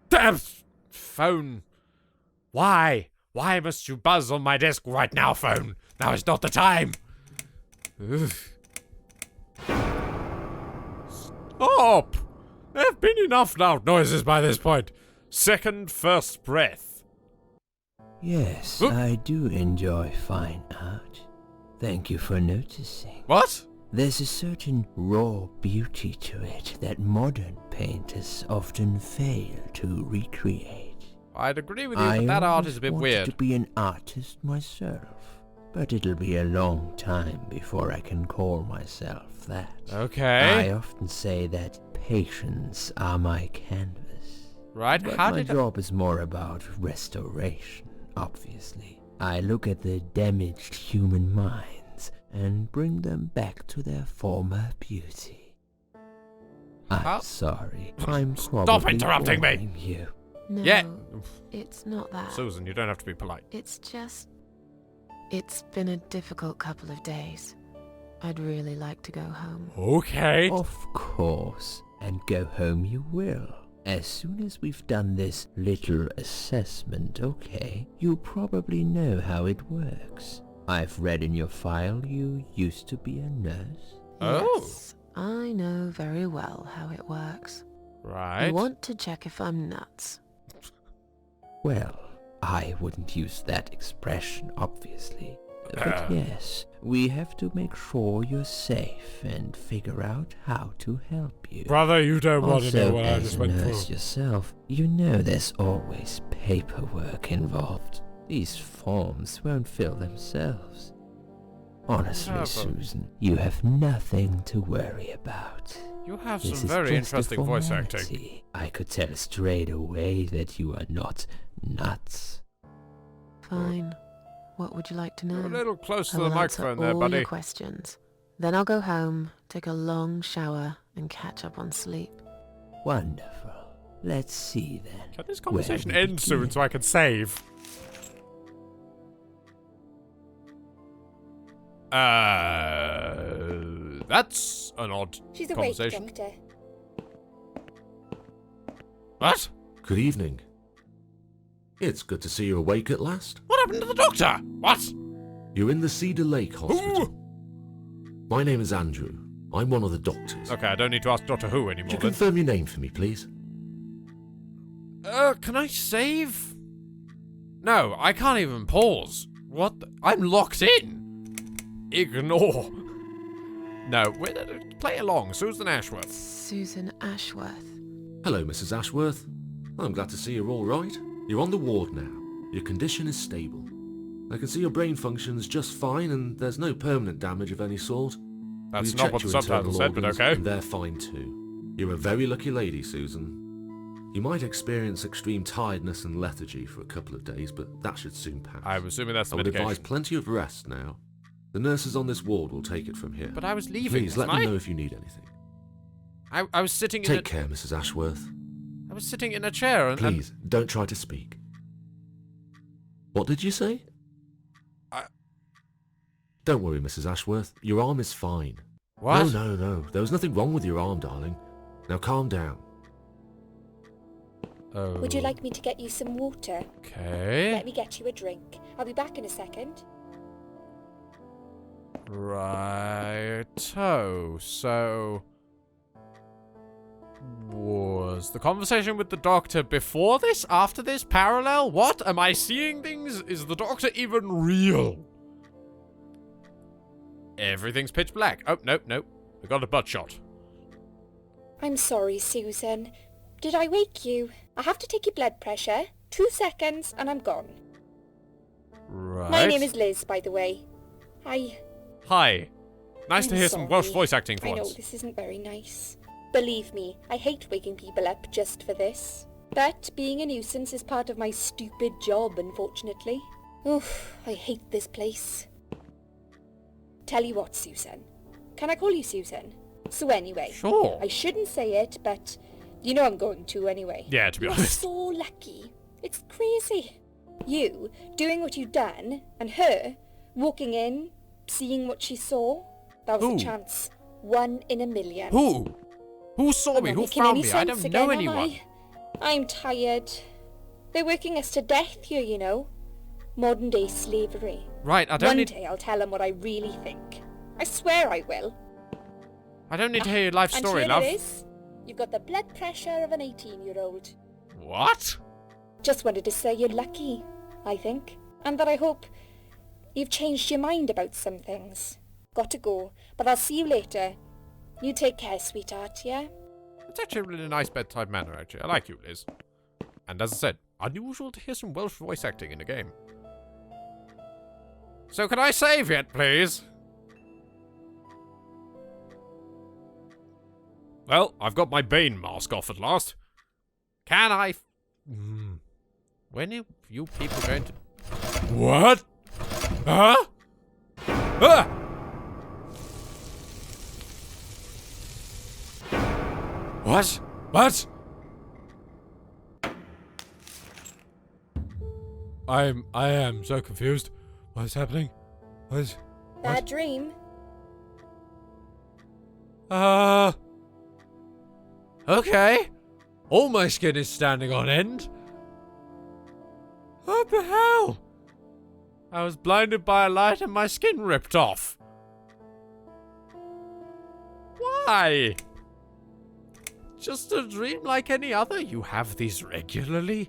Damn phone. Why? Why must you buzz on my desk right now, phone? Now is not the time. Ugh. Stop! There have been enough loud noises by this point. Second first breath. Yes, I do enjoy fine art. Thank you for noticing. What? There's a certain raw beauty to it that modern painters often fail to recreate. I'd agree with you, but that art is a bit weird. I wanted to be an artist myself, but it'll be a long time before I can call myself that. Okay. I often say that patients are my canvas. Right, but how my did job is more about restoration, obviously. I look at the damaged human minds and bring them back to their former beauty. I'm sorry. I'm Stop interrupting me! boring you. No, Yeah. it's not that. Susan, you don't have to be polite. It's just... It's been a difficult couple of days. I'd really like to go home. Okay. Of course, and go home you will. As soon as we've done this little assessment, okay? You probably know how it works. I've read in your file you used to be a nurse. Oh. Yes, I know very well how it works. Right. You want to check if I'm nuts. Well, I wouldn't use that expression, obviously. But yes, we have to make sure you're safe and figure out how to help you. Brother, you don't want to know Also, what I as just a went nurse through. yourself, you know there's always paperwork involved. These forms won't fill themselves. Honestly, Yeah, but- Susan, you have nothing to worry about. You have This some is very just a interesting voice acting. formality. I could tell straight away that you are not nuts. Fine. What would you like to know? You're a little close I to the will answer microphone there, all buddy. your questions. Then I'll go home, take a long shower, and catch up on sleep. Wonderful. Let's see then. Can this conversation Where we end soon begin? so I can save? That's an odd She's awake, conversation. Doctor. What? Good evening. It's good to see you awake at last. What happened to the doctor? What? You're in the Cedar Lake Hospital. Who? My name is Andrew. I'm one of the doctors. Okay, I don't need to ask Doctor Who Could anymore you then. confirm your name for me, please? Can I save? No, I can't even pause. What? I'm locked in. Ignore. No, play along. Susan Ashworth. Susan Ashworth. Hello, Mrs. Ashworth. I'm glad to see you're all right. You're on the ward now. Your condition is stable. I can see your brain functions just fine and there's no permanent damage of any sort. That's We've not checked what the your subtitle internal said, but organs, okay. And they're fine too. You're a very lucky lady, Susan. You might experience extreme tiredness and lethargy for a couple of days, but that should soon pass. I'm assuming that's the I would advise medication. plenty of rest now. The nurses on this ward will take it from here. But I was leaving. Please let wasn't me I? know if you need anything. I was sitting in Take care, Mrs. Ashworth. I was sitting in a chair and... Please, don't try to speak. What did you say? Don't worry, Mrs. Ashworth. Your arm is fine. What? No. There was nothing wrong with your arm, darling. Now calm down. Oh. Would you like me to get you some water? Okay. Let me get you a drink. I'll be back in a second. Righto. So... Was the conversation with the doctor before this? After this? Parallel? What? Am I seeing things? Is the doctor even real? Everything's pitch black. Oh, nope. We got a butt shot. I'm sorry, Susan. Did I wake you? I have to take your blood pressure. 2 seconds and I'm gone. Right. My name is Liz, by the way. Hi. Nice to I'm hear some Welsh sorry. voice acting for I know once. this isn't very nice. Believe me, I hate waking people up just for this. But being a nuisance is part of my stupid job, unfortunately. Oof, I hate this place. Tell you what, Susan. Can I call you Susan? So anyway, Sure. I shouldn't say it, but you know I'm going to anyway. Yeah, to be You're honest. so lucky. It's crazy. You doing what you've done, and her walking in, seeing what she saw. That was Who? a chance. 1 in a million. Who? Who saw I'm me? not Who making found any me? I sense don't know again, am anyone. I'm tired. They're working us to death here, you know. Modern day slavery. Right, I don't One need. day I'll tell them what I really think. I swear I will. I don't need to hear your life And story, here love. it is. You've got the blood pressure of an 18-year-old. What? Just wanted to say you're lucky, I think. And that I hope you've changed your mind about some things. Got to go, but I'll see you later. You take care, sweetheart, yeah? It's actually a really nice bedtime manner, actually. I like you, Liz. And as I said, unusual to hear some Welsh voice acting in a game. So can I save yet, please? Well, I've got my Bane mask off at last. Can I... When are you people going to... What? Huh? Ah! What? What? I am so confused. What is happening? What? Bad dream. Okay. All my skin is standing on end. What the hell? I was blinded by a light and my skin ripped off. Why? Just a dream like any other. You have these regularly.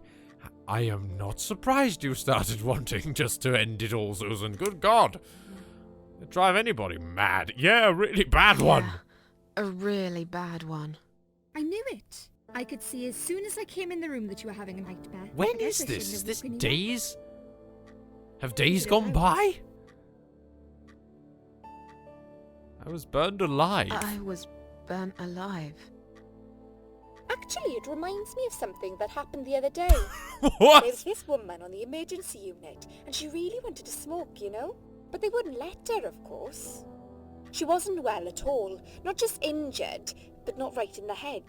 I am not surprised you started wanting just to end it all, Susan. Good God. It'd drive anybody mad. Yeah, a really bad one. Yeah, a really bad one. I knew it. I could see as soon as I came in the room that you were having a nightmare. When I guess is I this? shouldn't Is have this woken you up. days? Have days Should gone have. by? I was burned alive. I was burnt alive. Actually, it reminds me of something that happened the other day. What? There was this woman on the emergency unit, and she really wanted to smoke, you know? But they wouldn't let her, of course. She wasn't well at all. Not just injured, but not right in the head.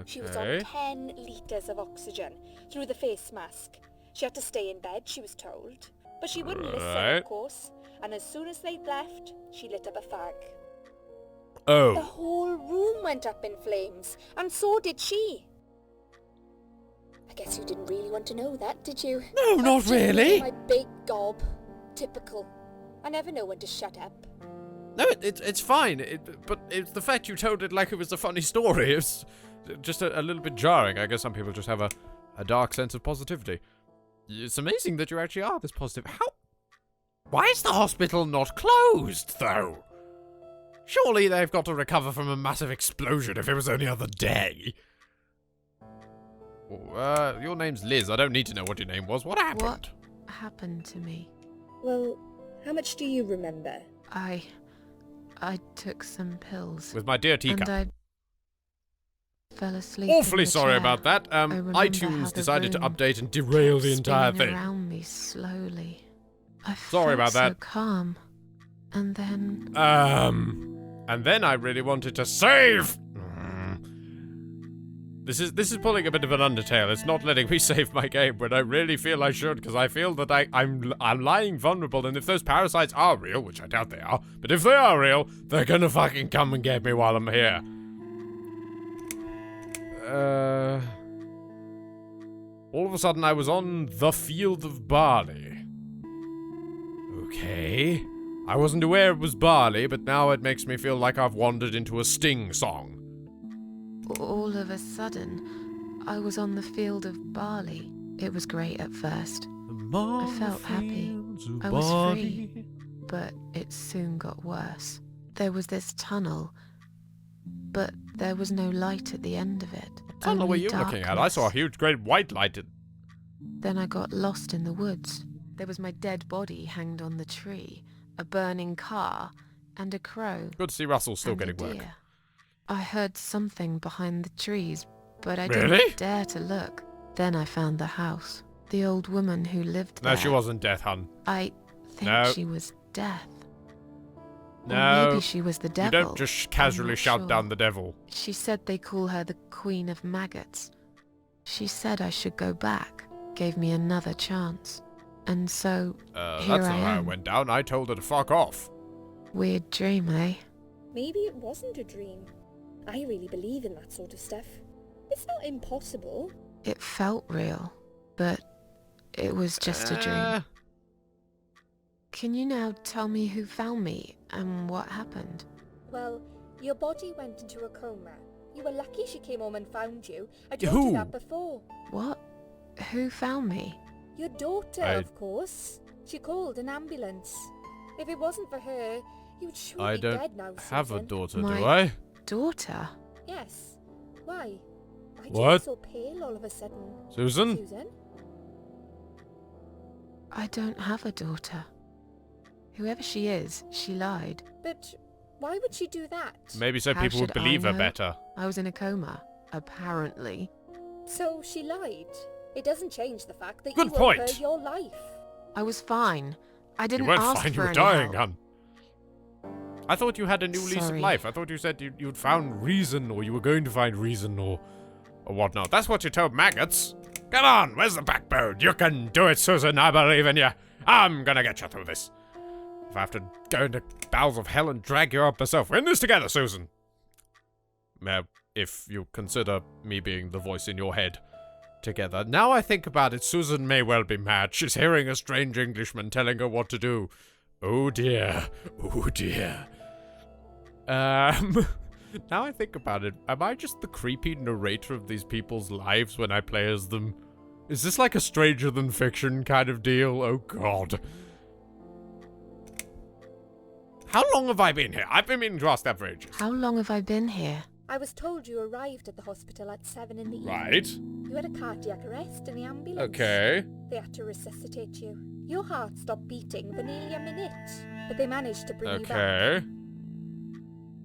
She was on Okay. 10 litres of oxygen through the face mask. She had to stay in bed, she was told. But she wouldn't listen, Right. of course. And as soon as they'd left, she lit up a fag. The Oh. whole room went up in flames, and so did she. I guess you didn't really want to know that, did you? No, not Just really. My big gob. Typical. I never know when to shut up. No, it's fine. But it's the fact you told it like it was a funny story. It's just a little bit jarring. I guess some people just have a dark sense of positivity. It's amazing that you actually are this positive. How? Why is the hospital not closed, though? Surely they've got to recover from a massive explosion if it was only other day. Your name's Liz. I don't need to know what your name was. What happened? What happened to me? Well, how much do you remember? I took some pills. With my dear teacup. And I fell asleep. Awfully in the sorry chair. about that. I remember how iTunes the decided to room update and derail the kept entire spinning thing. around me slowly. I Sorry felt about that. so calm. And then And then I really wanted to save. This is pulling a bit of an Undertale. It's not letting me save my game when I really feel I should, because I feel that I'm lying vulnerable, and if those parasites are real, which I doubt they are, but if they are real, they're gonna fucking come and get me while I'm here. All of a sudden I was on the field of barley. Okay. I wasn't aware it was barley, but now it makes me feel like I've wandered into a Sting song. all of a sudden, I was on the field of barley. It was great at first. I felt happy. I was free. But it soon got worse. There was this tunnel, but there was no light at the end of it. Tunnel were Only you looking at? I darkness. saw a huge great white light. Then I got lost in the woods. There was my dead body hanged on the tree, a burning car, and a crow. Good to see Russell still and a getting work. deer. I heard something behind the trees, but I Really? didn't dare to look. Then I found the house. The old woman who lived there. No, she wasn't Death, hun. I think No. she was Death. Or No. maybe she was the You devil. don't just casually not shout sure. down the devil. She said they call her the Queen of Maggots. She said I should go back, gave me another chance. And so, here That's I not how it am. went down. I told her to fuck off. Weird dream, eh? Maybe it wasn't a dream. I really believe in that sort of stuff. It's not impossible. It felt real, but it was just a dream. Can you now tell me who found me and what happened? Well, your body went into a coma. You were lucky she came home and found you. I told Who? you that before. What? Who found me? Your daughter, of course. She called an ambulance. If it wasn't for her, you'd surely I be don't dead now, have a Susan. daughter, My- do I? Daughter? Yes. Why? Why do you What? look so pale all of a sudden? Susan? Susan? I don't have a daughter. Whoever she is, she lied. But why would she do that? Maybe so How people would should I believe her know? better. I was in a coma, apparently. So she lied. It doesn't change the fact that Good you owe her point. your life. I was fine. I didn't You weren't ask fine, for you were any dying, help. hun. I thought you had a new lease of Sorry. life. I thought you said you'd found reason, or you were going to find reason, or whatnot. That's what you told maggots. Come on, where's the backbone? You can do it, Susan. I believe in you. I'm gonna get you through this. If I have to go into bowels of hell and drag you up myself, we're in this together, Susan. If you consider me being the voice in your head together. Now I think about it, Susan may well be mad. She's hearing a strange Englishman telling her what to do. Oh dear. Oh dear. Now I think about it, am I just the creepy narrator of these people's lives when I play as them? Is this like a Stranger Than Fiction kind of deal? Oh god. How long have I been here? I've been meaning to ask that for ages. How long have I been here? I was told you arrived at the hospital at 7 in the evening. Right. You had a cardiac arrest in the ambulance. Okay. They had to resuscitate you. Your heart stopped beating for nearly a minute, but they managed to bring you back. Okay.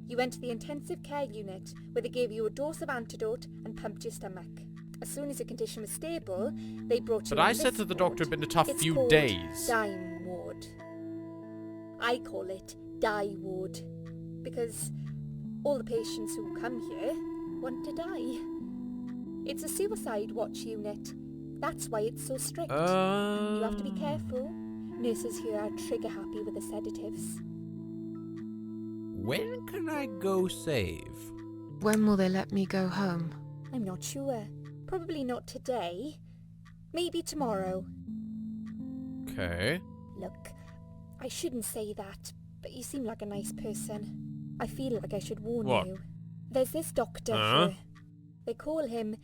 You went to the intensive care unit, where they gave you a dose of antidote and pumped your stomach. As soon as your condition was stable, they brought you But I on said this to the ward. doctor it'd been a tough It's few called days. Dime ward. I call it Die ward. because all the patients who come here want to die. It's a suicide watch unit. That's why it's so strict. You have to be careful. Nurses here are trigger happy with the sedatives. When can I go save? When will they let me go home? I'm not sure. Probably not today. Maybe tomorrow. Okay. Look, I shouldn't say that, but you seem like a nice person. I feel like I should warn What? you. There's this doctor Huh? here. They call him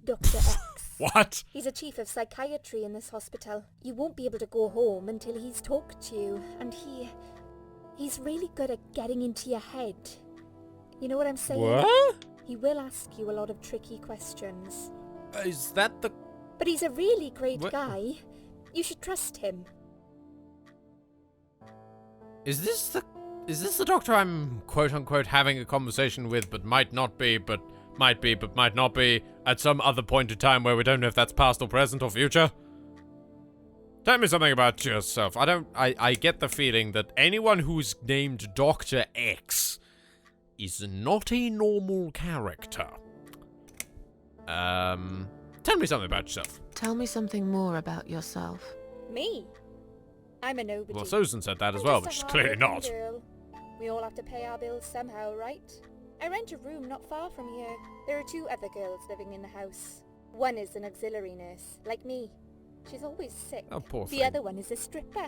Dr. X. What? He's a chief of psychiatry in this hospital. You won't be able to go home until he's talked to you, and he's really good at getting into your head. You know what I'm saying? What? He will ask you a lot of tricky questions. Is that the... But he's a really great What? guy. You should trust him. Is this the doctor I'm quote-unquote having a conversation with, but might not be, but might be, but might not be, at some other point in time where we don't know if that's past or present or future? Tell me something about yourself. I get the feeling that anyone who's named Dr. X is not a normal character. Tell me something about yourself. Tell me something more about yourself. Me? I'm a nobody. Well, Susan said that as I'm well, just but she's a clearly hard-working not. girl. We all have to pay our bills somehow, right? I rent a room not far from here. There are 2 other girls living in the house. One is an auxiliary nurse, like me. She's always sick. Oh, poor The thing. other one is a stripper.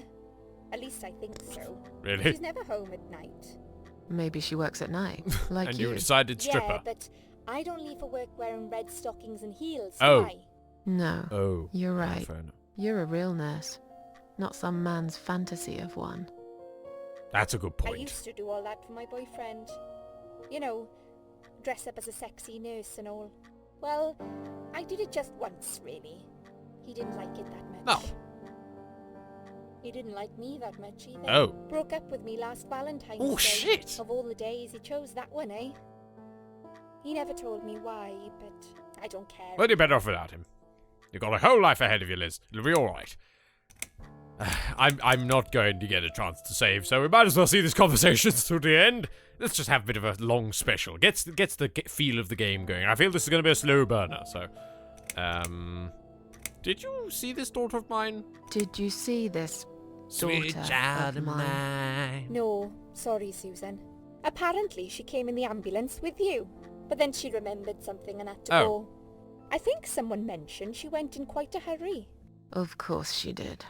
At least I think so. Really? She's never home at night. Maybe she works at night, like And you. you decided stripper. Yeah, but I don't leave for work wearing red stockings and heels, Oh. do I? No, Oh. you're right. Fair enough. You're a real nurse, not some man's fantasy of one. That's a good I point. used to do all that for my boyfriend. You know, dress up as a sexy nurse and all. Well, I did it just once, really. He didn't like it that much. No. He didn't like me that much either. Oh. Broke up with me last Valentine's Oh, Day. shit. Of all the days, he chose that one, eh? He never told me why, but I don't care. Well, you're better off without him. You've got a whole life ahead of you, Liz. It'll be alright. I'm not going to get a chance to save, so we might as well see this conversation through the end. Let's just have a bit of a long special. Gets the feel of the game going. I feel this is going to be a slow burner, so... Did you see this daughter of mine? Did you see this Sweet daughter child of of mine? mine. No, sorry, Susan. Apparently, she came in the ambulance with you. But then she remembered something and had to Oh. go. I think someone mentioned she went in quite a hurry. Of course she did.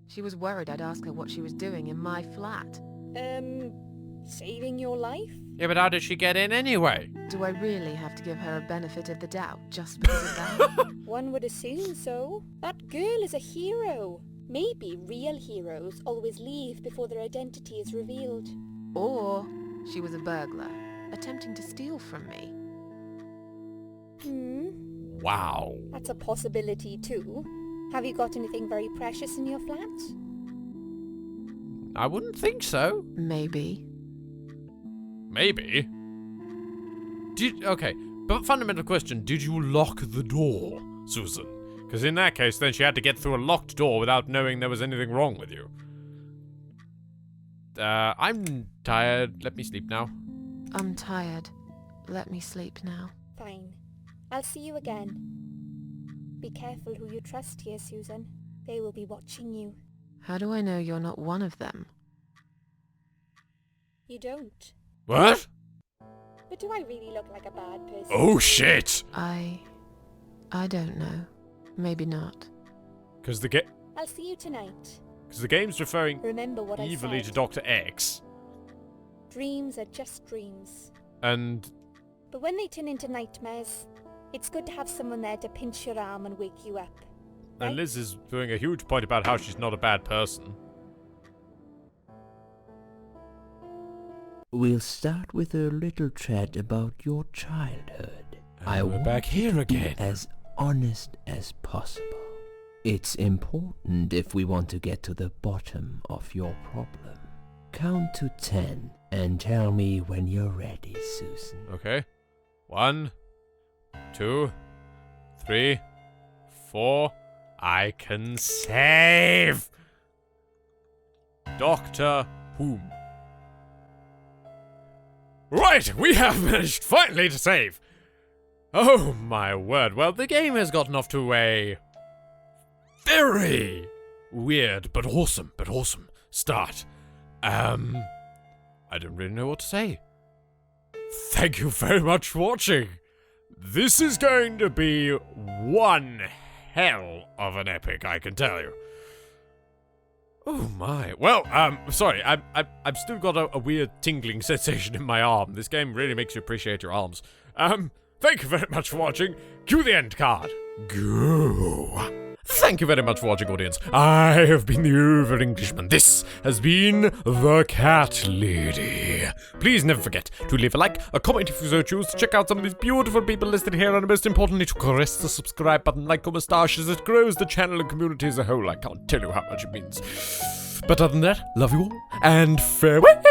She was worried I'd ask her what she was doing in my flat. Saving your life? Yeah, but how did she get in anyway? Do I really have to give her a benefit of the doubt just because of that? One would assume so. That girl is a hero. Maybe real heroes always leave before their identity is revealed. Or she was a burglar, attempting to steal from me. Wow. That's a possibility too. Have you got anything very precious in your flat? I wouldn't think so. Maybe. Maybe. Okay, but fundamental question, did you lock the door, Susan? Because in that case, then she had to get through a locked door without knowing there was anything wrong with you. I'm tired. Let me sleep now. I'm tired. Let me sleep now. Fine. I'll see you again. Be careful who you trust here, Susan. They will be watching you. How do I know you're not one of them? You don't. What? But do I really look like a bad person? Oh, shit! I don't know. Maybe not. Because the I'll see you tonight. game's referring Remember what I evilly said. to Dr. X. Dreams are just dreams. And But when they turn into nightmares, it's good to have someone there to pinch your arm and wake you up. And Liz is doing a huge point about how she's not a bad person. We'll start with a little chat about your childhood. And we're back here to be again. as honest as possible. It's important if we want to get to the bottom of your problem. Count to 10 and tell me when you're ready, Susan. Okay. 1, 2, 3, 4. I can save! Doctor whom? Right, we have managed finally to save. Oh my word. Well, the game has gotten off to a very weird but awesome start. I don't really know what to say. Thank you very much for watching. This is going to be one hell of an epic, I can tell you. Oh my. Well, sorry, I've still got a weird tingling sensation in my arm. This game really makes you appreciate your arms. Thank you very much for watching. Cue the end card. Go. Thank you very much for watching, audience. I have been the Over Englishman. This has been the Cat Lady. Please never forget to leave a like, a comment if you so choose, to check out some of these beautiful people listed here, and most importantly, to caress the subscribe button like a moustache as it grows the channel and community as a whole. I can't tell you how much it means. But other than that, love you all, and farewell!